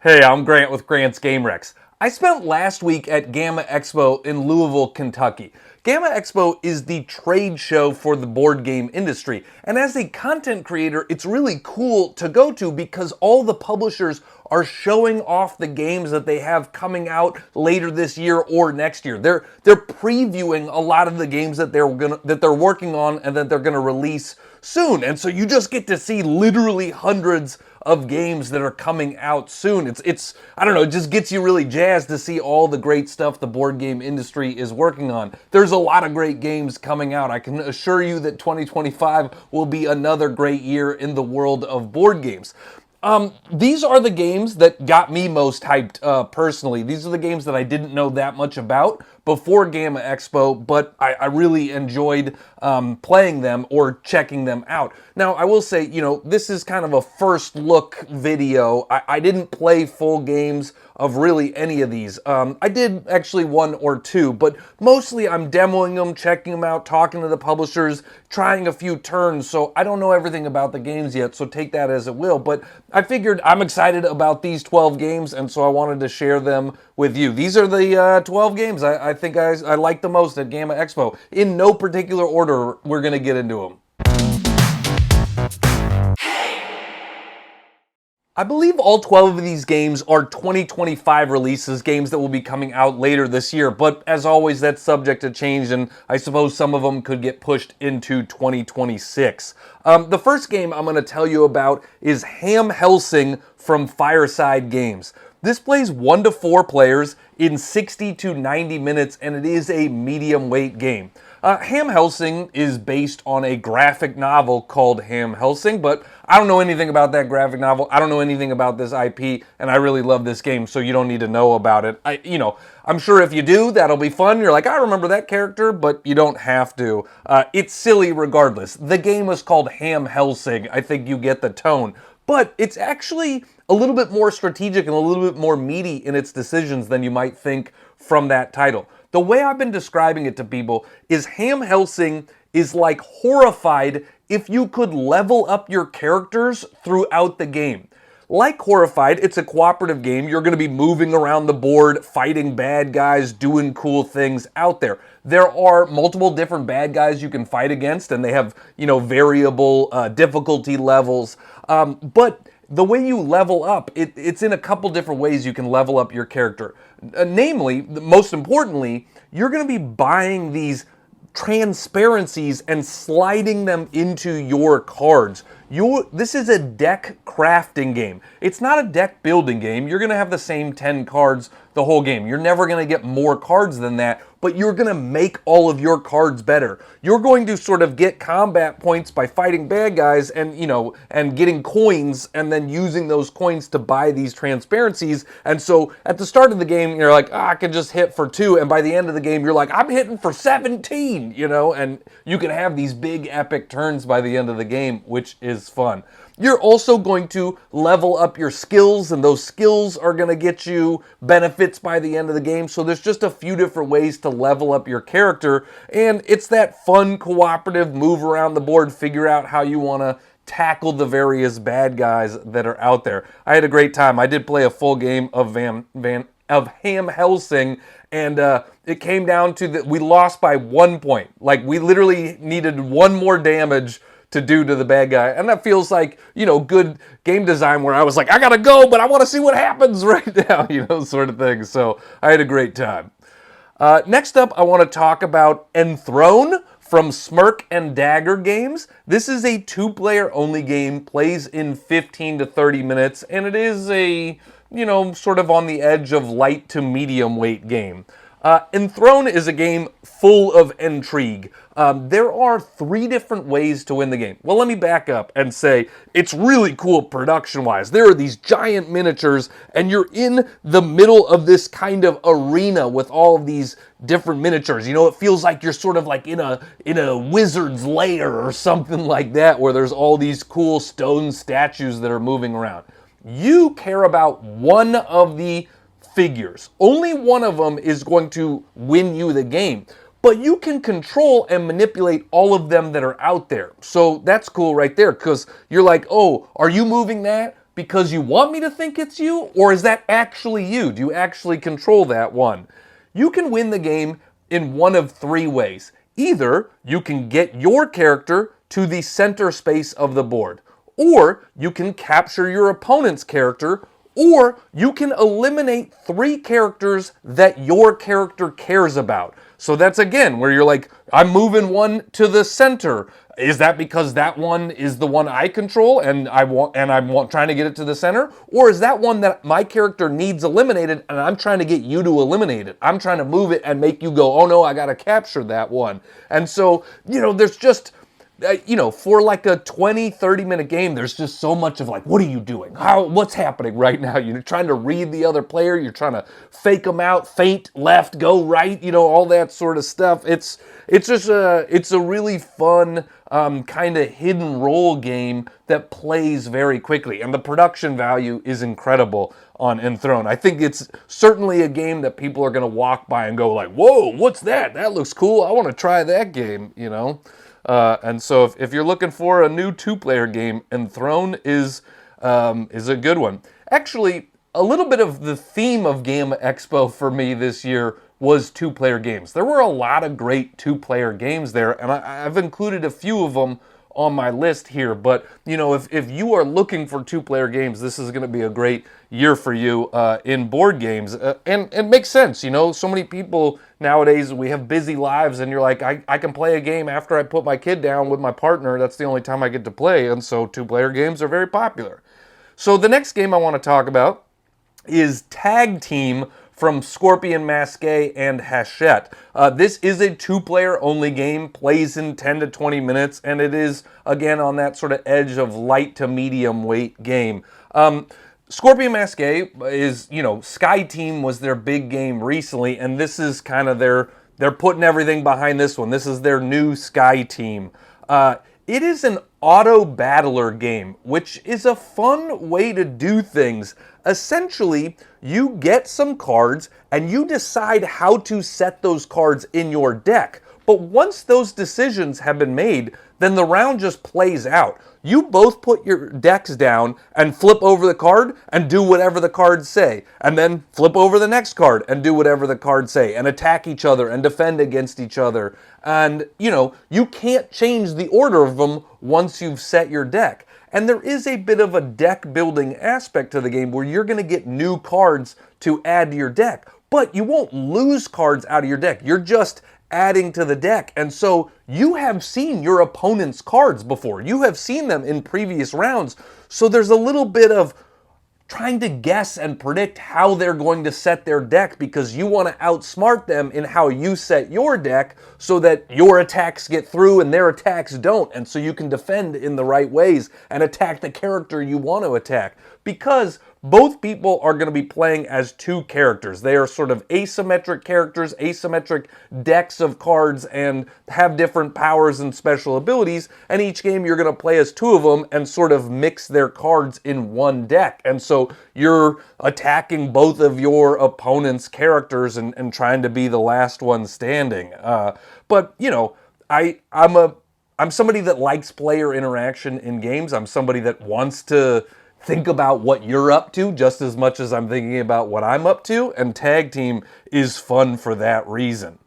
Hey, I'm Grant with Grant's Game Rex. I spent last week at GAMA Expo in Louisville, Kentucky. GAMA Expo is the trade show for the board game industry, and as a content creator, it's really cool to go to because all the publishers are showing off the games that they have coming out later this year or next year. They're previewing a lot of the games that they're working on and that they're gonna release soon, and so you just get to see literally hundreds of games that are coming out soon. It's I don't know, it just gets you really jazzed to see all the great stuff the board game industry is working on. There's a lot of great games coming out. I can assure you that 2025 will be another great year in the world of board games. These are the games that got me most hyped personally. These are the games that I didn't know that much about before GAMA Expo, but I really enjoyed playing them or checking them out. Now, I will say, this is kind of a first look video. I didn't play full games of really any of these. I did actually one or two, but mostly I'm demoing them, checking them out, talking to the publishers, trying a few turns, so I don't know everything about the games yet, so take that as it will, but I figured I'm excited about these 12 games, and so I wanted to share them with you. These are the 12 games I think I like the most at GAMA Expo. In no particular order, we're going to get into them. I believe all 12 of these games are 2025 releases, games that will be coming out later this year, but as always, that's subject to change, and I suppose some of them could get pushed into 2026. The first game I'm going to tell you about is Helsing from Fireside Games. This plays 1 to 4 players in 60 to 90 minutes, and it is a medium weight game. Helsing is based on a graphic novel called Helsing, but I don't know anything about that graphic novel. I don't know anything about this IP, and I really love this game, so you don't need to know about it. I'm sure if you do, that'll be fun. You're like, I remember that character, but you don't have to. It's silly regardless. The game is called Helsing. I think you get the tone. But it's actually a little bit more strategic and a little bit more meaty in its decisions than you might think from that title. The way I've been describing it to people is Helsing is like Horrified if you could level up your characters throughout the game. Like Horrified, it's a cooperative game. You're going to be moving around the board, fighting bad guys, doing cool things out there. There are multiple different bad guys you can fight against, and they have, variable difficulty levels. But the way you level up, it's in a couple different ways you can level up your character. Namely, most importantly, you're going to be buying these transparencies and sliding them into your cards. This is a deck crafting game. It's not a deck building game. You're going to have the same 10 cards the whole game. You're never going to get more cards than that, but you're going to make all of your cards better. You're going to sort of get combat points by fighting bad guys and, and getting coins and then using those coins to buy these transparencies. And so at the start of the game, you're like, I can just hit for 2. And by the end of the game, you're like, I'm hitting for 17, and you can have these big epic turns by the end of the game, which is fun. You're also going to level up your skills, and those skills are going to get you benefits by the end of the game. So there's just a few different ways to level up your character, and it's that fun cooperative move around the board, figure out how you want to tackle the various bad guys that are out there. I had a great time. I did play a full game of Helsing, and it came down to that we lost by 1 point. Like, we literally needed 1 more damage to do to the bad guy. And that feels like, good game design where I was like, I gotta go, but I want to see what happens right now, sort of thing. So I had a great time. Next up, I want to talk about Enthrone from Smirk and Dagger Games. This is a 2-player only game, plays in 15 to 30 minutes, and it is a, sort of on the edge of light to medium weight game. Enthrone is a game full of intrigue. There are 3 different ways to win the game. Well, let me back up and say it's really cool production-wise. There are these giant miniatures, and you're in the middle of this kind of arena with all of these different miniatures. It feels like you're sort of like in a wizard's lair or something like that, where there's all these cool stone statues that are moving around. You care about one of the figures. Only one of them is going to win you the game. But you can control and manipulate all of them that are out there. So that's cool right there, because you're like, oh, are you moving that? because you want me to think it's you, or is that actually you? Do you actually control that one? You can win the game in one of three ways. Either you can get your character to the center space of the board, or you can capture your opponent's character, or you can eliminate 3 characters that your character cares about. So that's again where you're like, I'm moving one to the center. Is that because that one is the one I control and I'm trying to get it to the center? Or is that one that my character needs eliminated and I'm trying to get you to eliminate it? I'm trying to move it and make you go, oh no, I got to capture that one. And so, there's just, for like a 20, 30-minute game, there's just so much of like, what are you doing? What's happening right now? You're trying to read the other player. You're trying to fake them out, feint, left, go right, all that sort of stuff. It's a really fun kind of hidden role game that plays very quickly. And the production value is incredible on Enthrone. I think it's certainly a game that people are going to walk by and go like, whoa, what's that? That looks cool. I want to try that game, And so if you're looking for a new 2-player game, Enthrone is a good one. Actually, a little bit of the theme of GAMA Expo for me this year was 2-player games. There were a lot of great 2-player games there, and I've included a few of them on my list here. But, if you are looking for 2-player games, this is going to be a great year for you in board games. And it makes sense, so many people nowadays, we have busy lives, and you're like, I can play a game after I put my kid down with my partner. That's the only time I get to play, and so 2-player games are very popular. So the next game I want to talk about is Tag Team from Scorpion Masqué and Hachette. This is a 2-player only game, plays in 10 to 20 minutes, and it is, again, on that sort of edge of light to medium weight game. Scorpion Masqué is, Sky Team was their big game recently, and this is kind of they're putting everything behind this one. This is their new Sky Team. It is an auto battler game, which is a fun way to do things. Essentially, you get some cards and you decide how to set those cards in your deck. But once those decisions have been made, then the round just plays out. You both put your decks down and flip over the card and do whatever the cards say. And then flip over the next card and do whatever the cards say. And attack each other and defend against each other. And, you can't change the order of them once you've set your deck. And there is a bit of a deck building aspect to the game where you're going to get new cards to add to your deck. But you won't lose cards out of your deck. You're just adding to the deck. And so you have seen your opponent's cards before. You have seen them in previous rounds. So there's a little bit of trying to guess and predict how they're going to set their deck because you want to outsmart them in how you set your deck so that your attacks get through and their attacks don't. And so you can defend in the right ways and attack the character you want to attack. Because both people are going to be playing as 2 characters. They are sort of asymmetric characters, asymmetric decks of cards, and have different powers and special abilities. And each game you're going to play as 2 of them and sort of mix their cards in one deck. And so you're attacking both of your opponent's characters and trying to be the last one standing. But, I'm somebody that likes player interaction in games. I'm somebody that wants to think about what you're up to just as much as I'm thinking about what I'm up to, and Tag Team is fun for that reason.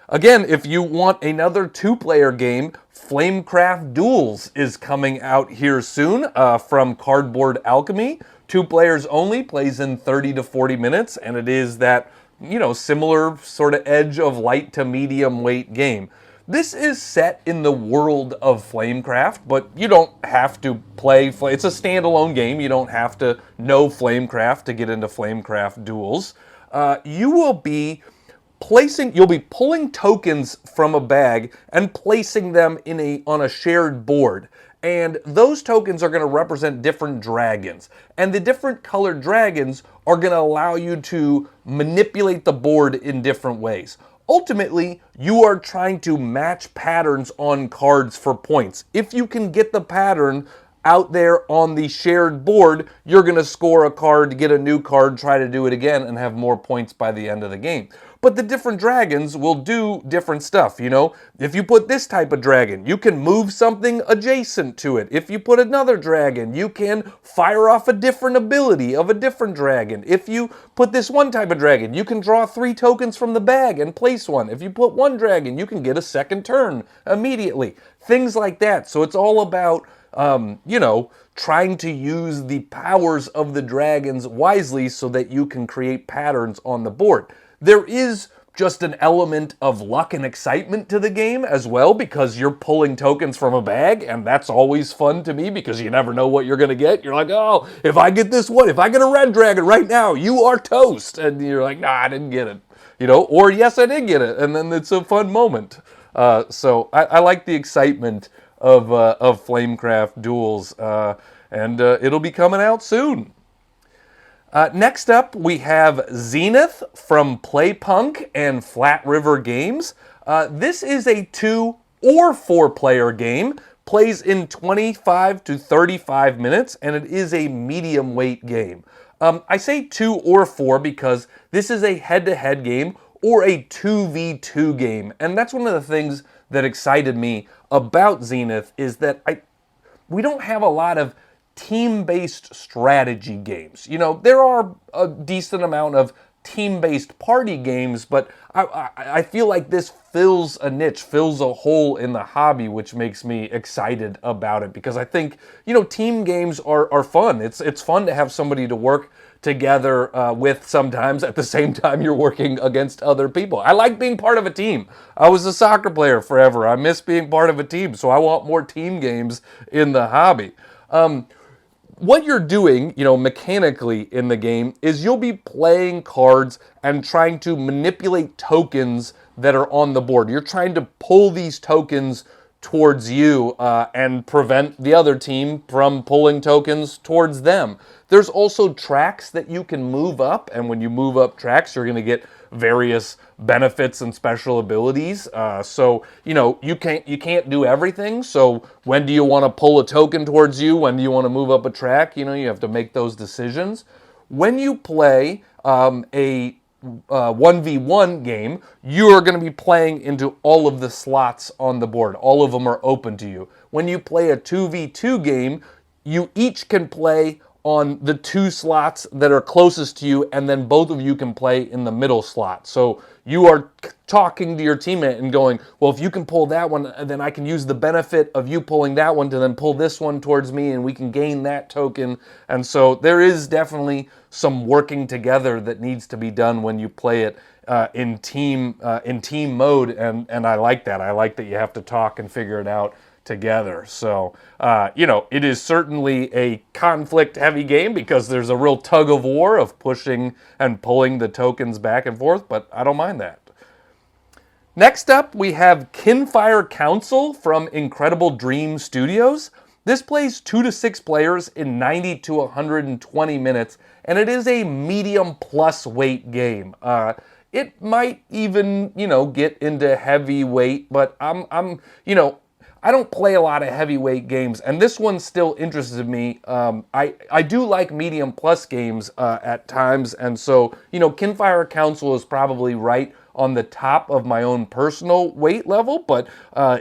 Again, if you want another 2-player game, Flamecraft Duals is coming out here soon from Cardboard Alchemy. 2 players only, plays in 30 to 40 minutes, and it is that, similar sort of edge of light to medium weight game. This is set in the world of Flamecraft, but you don't have to play. It's a standalone game. You don't have to know Flamecraft to get into Flamecraft Duals. You'll be pulling tokens from a bag and placing them on a shared board. And those tokens are going to represent different dragons. And the different colored dragons are going to allow you to manipulate the board in different ways. Ultimately, you are trying to match patterns on cards for points. If you can get the pattern out there on the shared board, you're going to score a card, get a new card, try to do it again, and have more points by the end of the game. but the different dragons will do different stuff, you know? If you put this type of dragon, you can move something adjacent to it. If you put another dragon, you can fire off a different ability of a different dragon. If you put this one type of dragon, you can draw 3 tokens from the bag and place one. If you put one dragon, you can get a second turn immediately. Things like that. So it's all about, you know, trying to use the powers of the dragons wisely so that you can create patterns on the board. There is just an element of luck and excitement to the game as well, because you're pulling tokens from a bag, and that's always fun to me because you never know what you're going to get. You're like, oh, if I get this one, if I get a red dragon right now, you are toast. And you're like, nah, I didn't get it. You know, or yes, I did get it. And then it's a fun moment. So I like the excitement of Flamecraft Duals, and it'll be coming out soon. Next up, we have Zenith from Playpunk and Flat River Games. This is a 2 or 4 player game, plays in 25 to 35 minutes, and it is a medium weight game. I say 2 or 4 because this is a head-to-head game or a 2v2 game, and that's one of the things that excited me about Zenith is that we don't have a lot of team-based strategy games. You know, there are a decent amount of team-based party games, but I feel like this fills a niche, fills a hole in the hobby, which makes me excited about it because I think, you know, team games are fun. It's fun to have somebody to work together with sometimes at the same time you're working against other people. I like being part of a team. I was a soccer player forever. I miss being part of a team, so I want more team games in the hobby. What you're doing, you know, mechanically in the game is you'll be playing cards and trying to manipulate tokens that are on the board. You're trying to pull these tokens towards you and prevent the other team from pulling tokens towards them. There's also tracks that you can move up, and when you move up tracks, you're going to get various benefits and special abilities. So, you know, you can't do everything. So when do you want to pull a token towards you? When do you want to move up a track? You know, you have to make those decisions. When you play a 1v1 game, you are going to be playing into all of the slots on the board. All of them are open to you. When you play a 2v2 game, you each can play on the 2 slots that are closest to you, and then both of you can play in the middle slot. So you are talking to your teammate and going, well, if you can pull that one, then I can use the benefit of you pulling that one to then pull this one towards me, and we can gain that token. And so there is definitely some working together that needs to be done when you play it in team mode, and I like that. I like that you have to talk and figure it out together. So, you know, it is certainly a conflict-heavy game because there's a real tug of war of pushing and pulling the tokens back and forth, but I don't mind that. Next up, we have Kinfire Council from Incredible Dream Studios. This plays 2 to 6 players in 90 to 120 minutes, and it is a medium plus weight game. It might even, you know, get into heavyweight, but you know, I don't play a lot of heavyweight games, and this one still interested me. I do like medium plus games at times, and so, you know, Kinfire Council is probably right on the top of my own personal weight level, but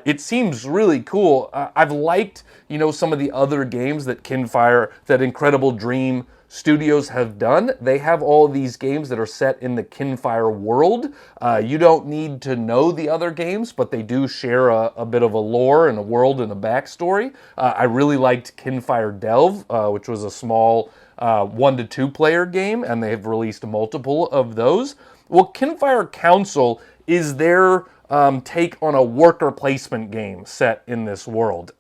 it seems really cool. I've liked, you know, some of the other games that Incredible Dream Studios have done. They have all of these games that are set in the Kinfire world. You don't need to know the other games, but they do share a bit of a lore and a world and a backstory. I really liked Kinfire Delve, which was a small 1 to 2 player game, and they have released multiple of those. Well, Kinfire Council is their take on a worker placement game set in this world.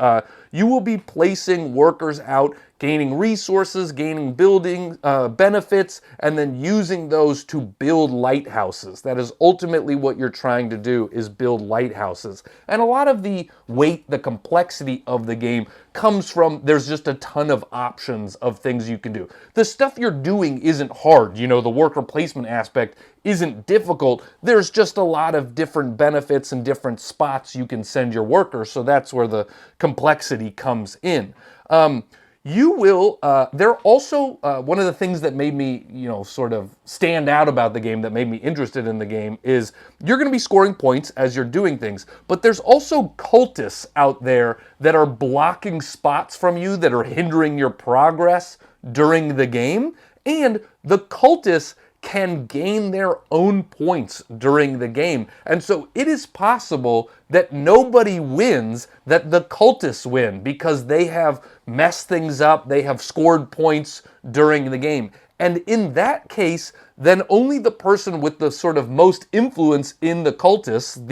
You will be placing workers out, gaining resources, gaining building benefits, and then using those to build lighthouses. That is ultimately what you're trying to do, is build lighthouses. And a lot of the weight, the complexity of the game comes from there's just a ton of options of things you can do. The stuff you're doing isn't hard. You know, the worker placement aspect isn't difficult. There's just a lot of different benefits and different spots you can send your workers, so that's where the complexity comes in. You will, they're also, one of the things that made me, sort of stand out about the game, that made me interested in the game, is you're going to be scoring points as you're doing things, but there's also cultists out there that are blocking spots from you, that are hindering your progress during the game, and the cultists can gain their own points during the game. And so it is possible that nobody wins, that the cultists win, because they have messed things up, they have scored points during the game. And in that case, then only the person with the sort of most influence in the cultists,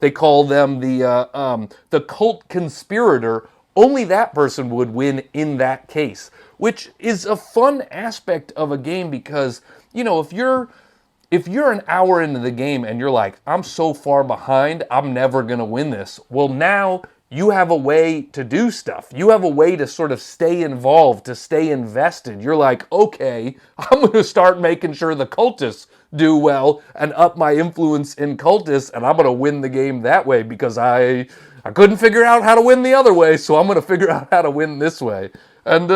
they call them the cult conspirator, only that person would win in that case, which is a fun aspect of a game because, if you're an hour into the game and you're like, I'm so far behind, I'm never going to win this. Well, now you have a way to do stuff. You have a way to sort of stay involved, to stay invested. You're like, okay, I'm going to start making sure the cultists do well and up my influence in cultists, and I'm going to win the game that way because I couldn't figure out how to win the other way, so I'm going to figure out how to win this way. And,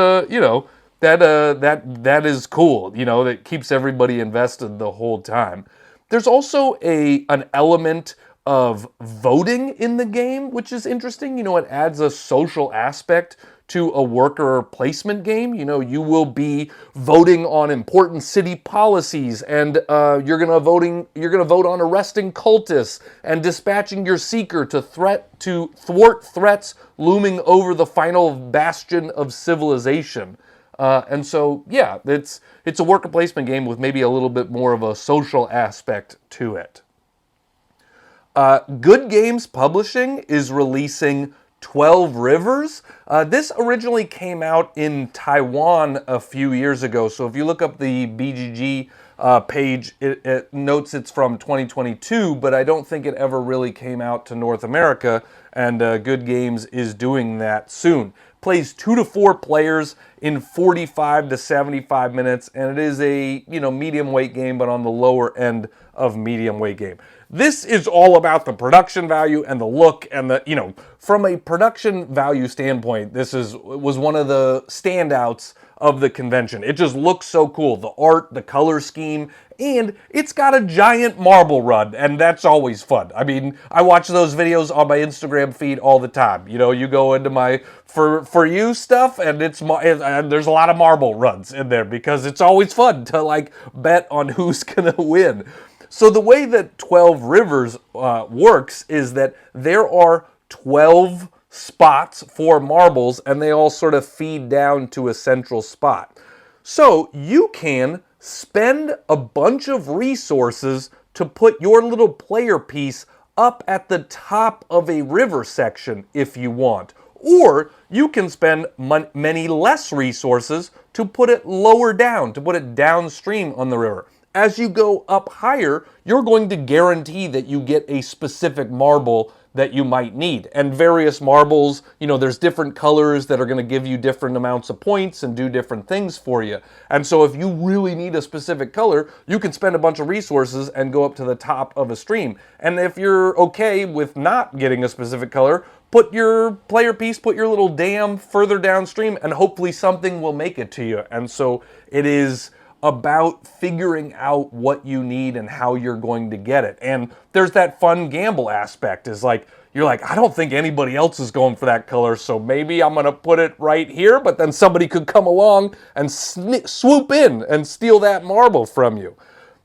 that is cool. That keeps everybody invested the whole time. There's also an element of voting in the game, which is interesting. It adds a social aspect to a worker placement game. You will be voting on important city policies, and you're gonna vote on arresting cultists and dispatching your seeker to thwart threats looming over the final bastion of civilization. And so, yeah, it's a worker placement game with maybe a little bit more of a social aspect to it. Good Games Publishing is releasing 12 Rivers. This originally came out in Taiwan a few years ago, so if you look up the BGG page, it notes it's from 2022, but I don't think it ever really came out to North America, and Good Games is doing that soon. Plays 2 to 4 players in 45 to 75 minutes, and it is a medium weight game, but on the lower end of medium weight game. This is all about the production value and the look and from a production value standpoint, this was one of the standouts of the convention. It just looks so cool. The art, the color scheme, and it's got a giant marble run, and that's always fun. I mean, I watch those videos on my Instagram feed all the time. You go into my for you stuff, and there's a lot of marble runs in there because it's always fun to bet on who's gonna win. So the way that 12 Rivers works is that there are 12 spots for marbles, and they all sort of feed down to a central spot. So you can spend a bunch of resources to put your little player piece up at the top of a river section if you want. Or you can spend many less resources to put it lower down, to put it downstream on the river. As you go up higher, you're going to guarantee that you get a specific marble that you might need. And various marbles, there's different colors that are going to give you different amounts of points and do different things for you. And so if you really need a specific color, you can spend a bunch of resources and go up to the top of a stream. And if you're okay with not getting a specific color, put your player piece, put your little dam further downstream, and hopefully something will make it to you. And so it is about figuring out what you need and how you're going to get it. And there's that fun gamble aspect, is you're like, I don't think anybody else is going for that color, so maybe I'm going to put it right here, but then somebody could come along and swoop in and steal that marble from you.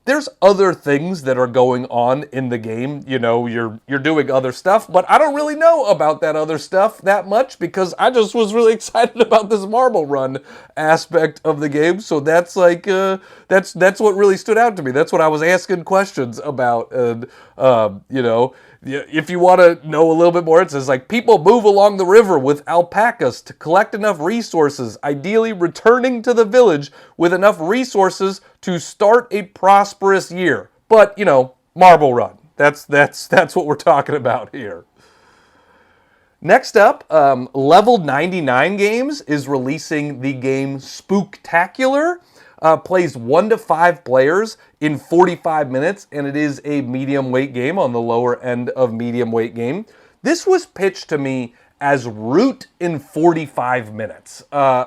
There's other things that are going on in the game. You're doing other stuff, but I don't really know about that other stuff that much because I just was really excited about this marble run aspect of the game. So that's that's what really stood out to me. That's what I was asking questions about. And if you want to know a little bit more, it says people move along the river with alpacas to collect enough resources, ideally returning to the village with enough resources to start a prosperous year. But, marble run. That's what we're talking about here. Next up, Level 99 Games is releasing the game Spooktacular. Plays 1 to 5 players in 45 minutes, and it is a medium weight game on the lower end of medium weight game. This was pitched to me as Root in 45 minutes,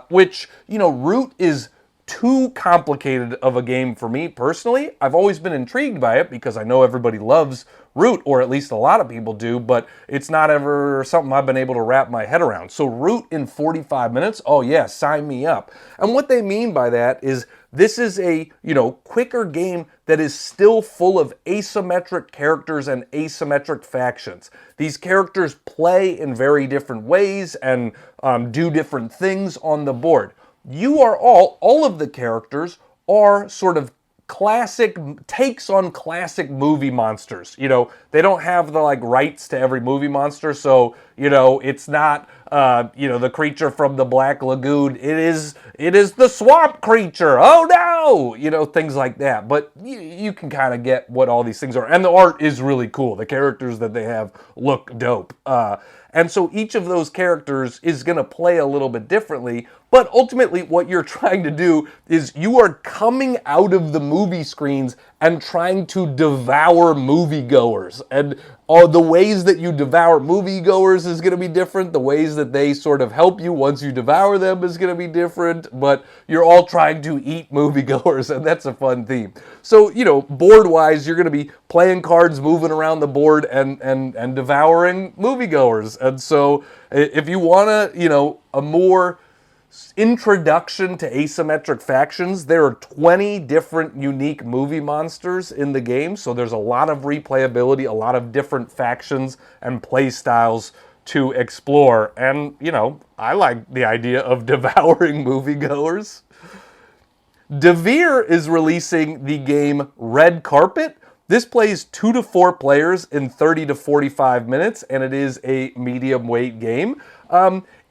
which, Root is too complicated of a game for me personally. I've always been intrigued by it because I know everybody loves Root, or at least a lot of people do, but it's not ever something I've been able to wrap my head around. So Root in 45 minutes, oh yeah, sign me up. And what they mean by that is this is a, quicker game that is still full of asymmetric characters and asymmetric factions. These characters play in very different ways and do different things on the board. You are all of the characters are sort of classic takes on classic movie monsters. They don't have the rights to every movie monster, so it's not the creature from the Black Lagoon. It is the swamp creature. Oh no, things like that. But you can kind of get what all these things are, and the art is really cool. The characters that they have look dope. And so each of those characters is going to play a little bit differently, but ultimately what you're trying to do is you are coming out of the movie screens and trying to devour moviegoers. And all the ways that you devour moviegoers is going to be different. The ways that they sort of help you once you devour them is going to be different, but you're all trying to eat moviegoers, and that's a fun theme. So, board-wise, you're going to be playing cards, moving around the board, and devouring moviegoers. And so if you want a more introduction to asymmetric factions, there are 20 different unique movie monsters in the game, so there's a lot of replayability, a lot of different factions and play styles to explore. And, I like the idea of devouring moviegoers. Devir is releasing the game Red Carpet. This plays 2 to 4 players in 30 to 45 minutes, and it is a medium weight game.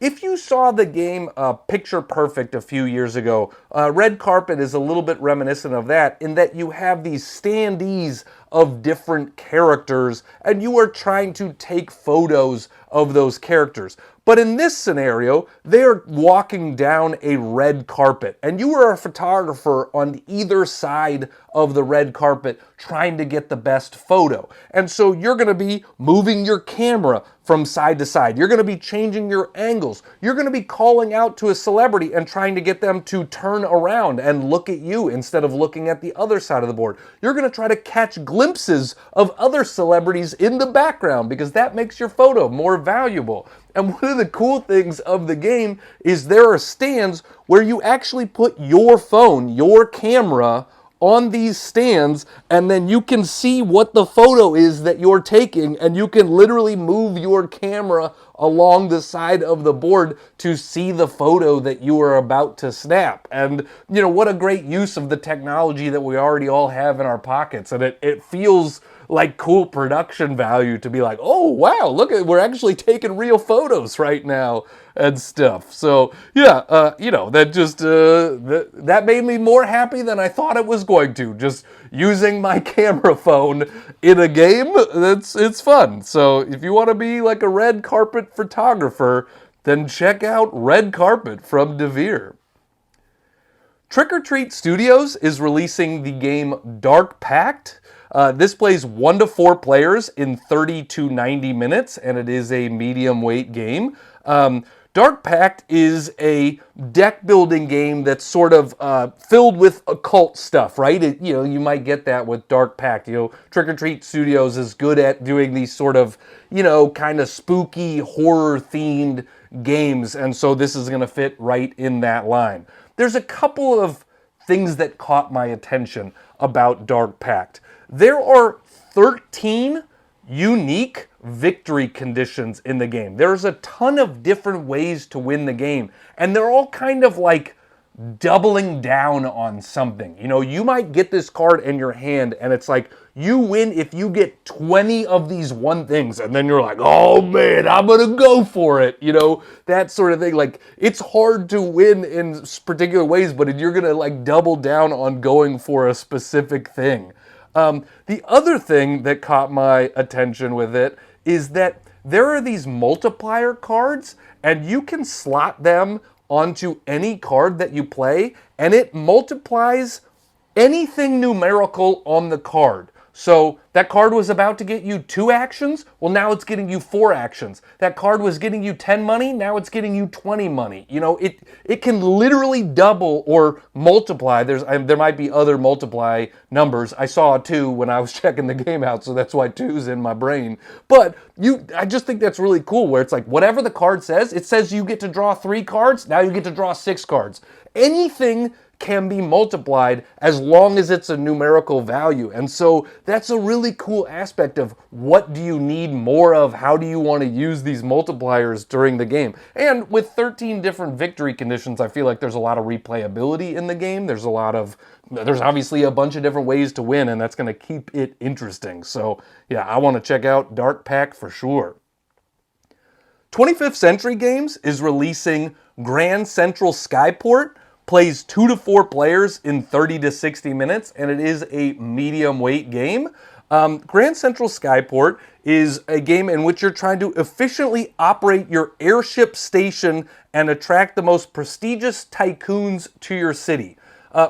If you saw the game Picture Perfect a few years ago, Red Carpet is a little bit reminiscent of that in that you have these standees of different characters and you are trying to take photos of those characters. But in this scenario, they're walking down a red carpet and you are a photographer on either side of the red carpet trying to get the best photo. And so you're going to be moving your camera from side to side. You're going to be changing your angles. You're going to be calling out to a celebrity and trying to get them to turn around and look at you instead of looking at the other side of the board. You're going to try to catch glimpses of other celebrities in the background because that makes your photo more valuable. And one of the cool things of the game is there are stands where you actually put your phone, your camera, on these stands, and then you can see what the photo is that you're taking, and you can literally move your camera along the side of the board to see the photo that you are about to snap. And, what a great use of the technology that we already all have in our pockets. And it feels like cool production value to be like, oh, wow, look at, we're actually taking real photos right now and stuff. So, yeah, that just, that made me more happy than I thought it was going to. Just using my camera phone in a game, it's fun. So if you want to be like a red carpet photographer, then check out Red Carpet from Devir. Trick or Treat Studios is releasing the game Dark Pact. This plays 1 to 4 players in 30 to 90 minutes, and it is a medium weight game. Dark Pact is a deck building game that's sort of filled with occult stuff, right? You might get that with Dark Pact. Trick or Treat Studios is good at doing these sort of, kind of spooky horror themed games, and so this is going to fit right in that line. There's a couple of things that caught my attention about Dark Pact. There are 13 unique victory conditions in the game. There's a ton of different ways to win the game, and they're all kind of like doubling down on something. You might get this card in your hand, and it's like, you win if you get 20 of these one things, and then you're like, oh man, I'm gonna go for it. That sort of thing. Like, it's hard to win in particular ways, but you're gonna like double down on going for a specific thing. The other thing that caught my attention with it is that there are these multiplier cards, and you can slot them onto any card that you play, and it multiplies anything numerical on the card. So that card was about to get you 2 actions. Well, now it's getting you 4 actions. That card was getting you 10 money. Now it's getting you 20 money. You know, it can literally double or multiply. There might be other multiply numbers. I saw a 2 when I was checking the game out, so that's why 2's in my brain. But I just think that's really cool, where it's like whatever the card says, it says you get to draw 3 cards. Now you get to draw 6 cards. Anything can be multiplied as long as it's a numerical value. And so that's a really cool aspect of what do you need more of, how do you want to use these multipliers during the game. And with 13 different victory conditions, I feel like there's a lot of replayability in the game. There's obviously a bunch of different ways to win, and that's going to keep it interesting. So yeah, I want to check out Dark Pact for sure. 25th Century Games is releasing Grand Central Skyport. Plays 2 to 4 players in 30 to 60 minutes, and it is a medium weight game. Grand Central Skyport is a game in which you're trying to efficiently operate your airship station and attract the most prestigious tycoons to your city.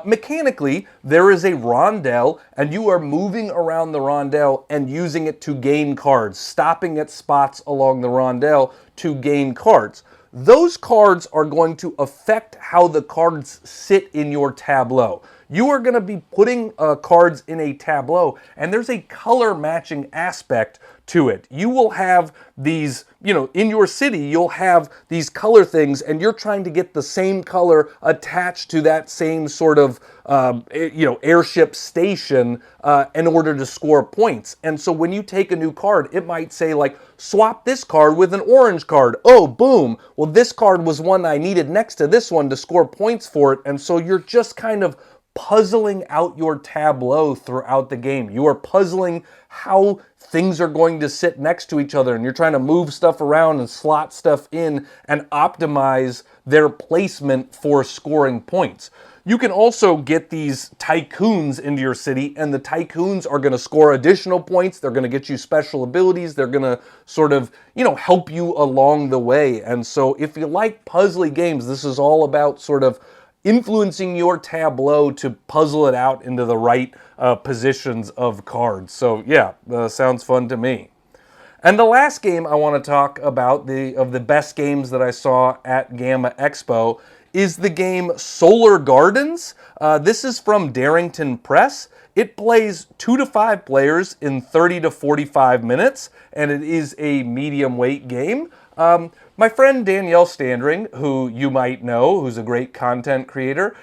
Mechanically, there is a rondel, and you are moving around the rondel and using it to gain cards, stopping at spots along the rondel to gain cards. Those cards are going to affect how the cards sit in your tableau. You are going to be putting cards in a tableau, and there's a color matching aspect to it. You will have these, in your city, you'll have these color things, and you're trying to get the same color attached to that same sort of, airship station in order to score points. And so when you take a new card, it might say like, swap this card with an orange card. Oh, boom. Well, this card was one I needed next to this one to score points for it. And so you're just kind of puzzling out your tableau throughout the game. You are puzzling how things are going to sit next to each other, and you're trying to move stuff around and slot stuff in and optimize their placement for scoring points. You can also get these tycoons into your city, and the tycoons are going to score additional points. They're going to get you special abilities. They're going to sort of, help you along the way. And so if you like puzzly games, this is all about sort of influencing your tableau to puzzle it out into the right positions of cards. So yeah, sounds fun to me. And the last game I want to talk about, of the best games that I saw at GAMA Expo, is the game Solar Gardens. This is from Darrington Press. It plays 2 to 5 players in 30 to 45 minutes, and it is a medium weight game. My friend Danielle Standring, who you might know, who's a great content creator,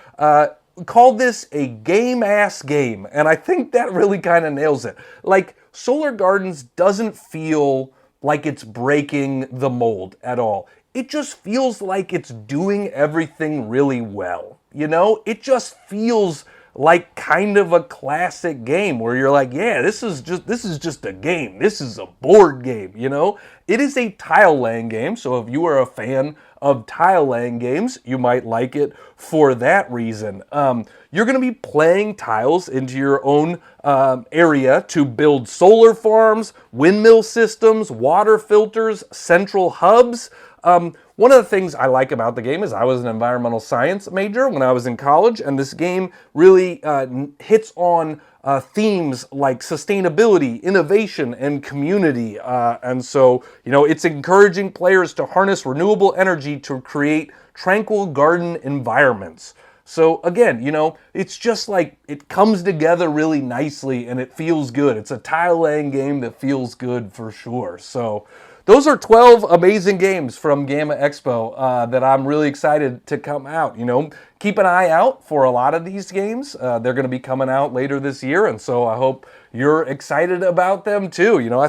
called this a game-ass game, and I think that really kind of nails it. Like, Solar Gardens doesn't feel like it's breaking the mold at all. It just feels like it's doing everything really well. It just feels like kind of a classic game where you're like, yeah, this is just a game. This is a board game, It is a tile laying game, so if you are a fan of tile laying games, you might like it for that reason. You're going to be playing tiles into your own area to build solar farms, windmill systems, water filters, central hubs. One of the things I like about the game is I was an environmental science major when I was in college, and this game really hits on themes like sustainability, innovation, and community. And so, it's encouraging players to harness renewable energy to create tranquil garden environments. So again, it's just like it comes together really nicely and it feels good. It's a tile laying game that feels good for sure. So those are 12 amazing games from GAMA Expo that I'm really excited to come out. Keep an eye out for a lot of these games. They're going to be coming out later this year, and so I hope you're excited about them too. I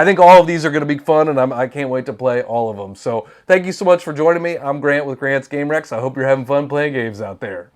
think all of these are going to be fun, and I can't wait to play all of them. So thank you so much for joining me. I'm Grant with Grant's Game Rex. I hope you're having fun playing games out there.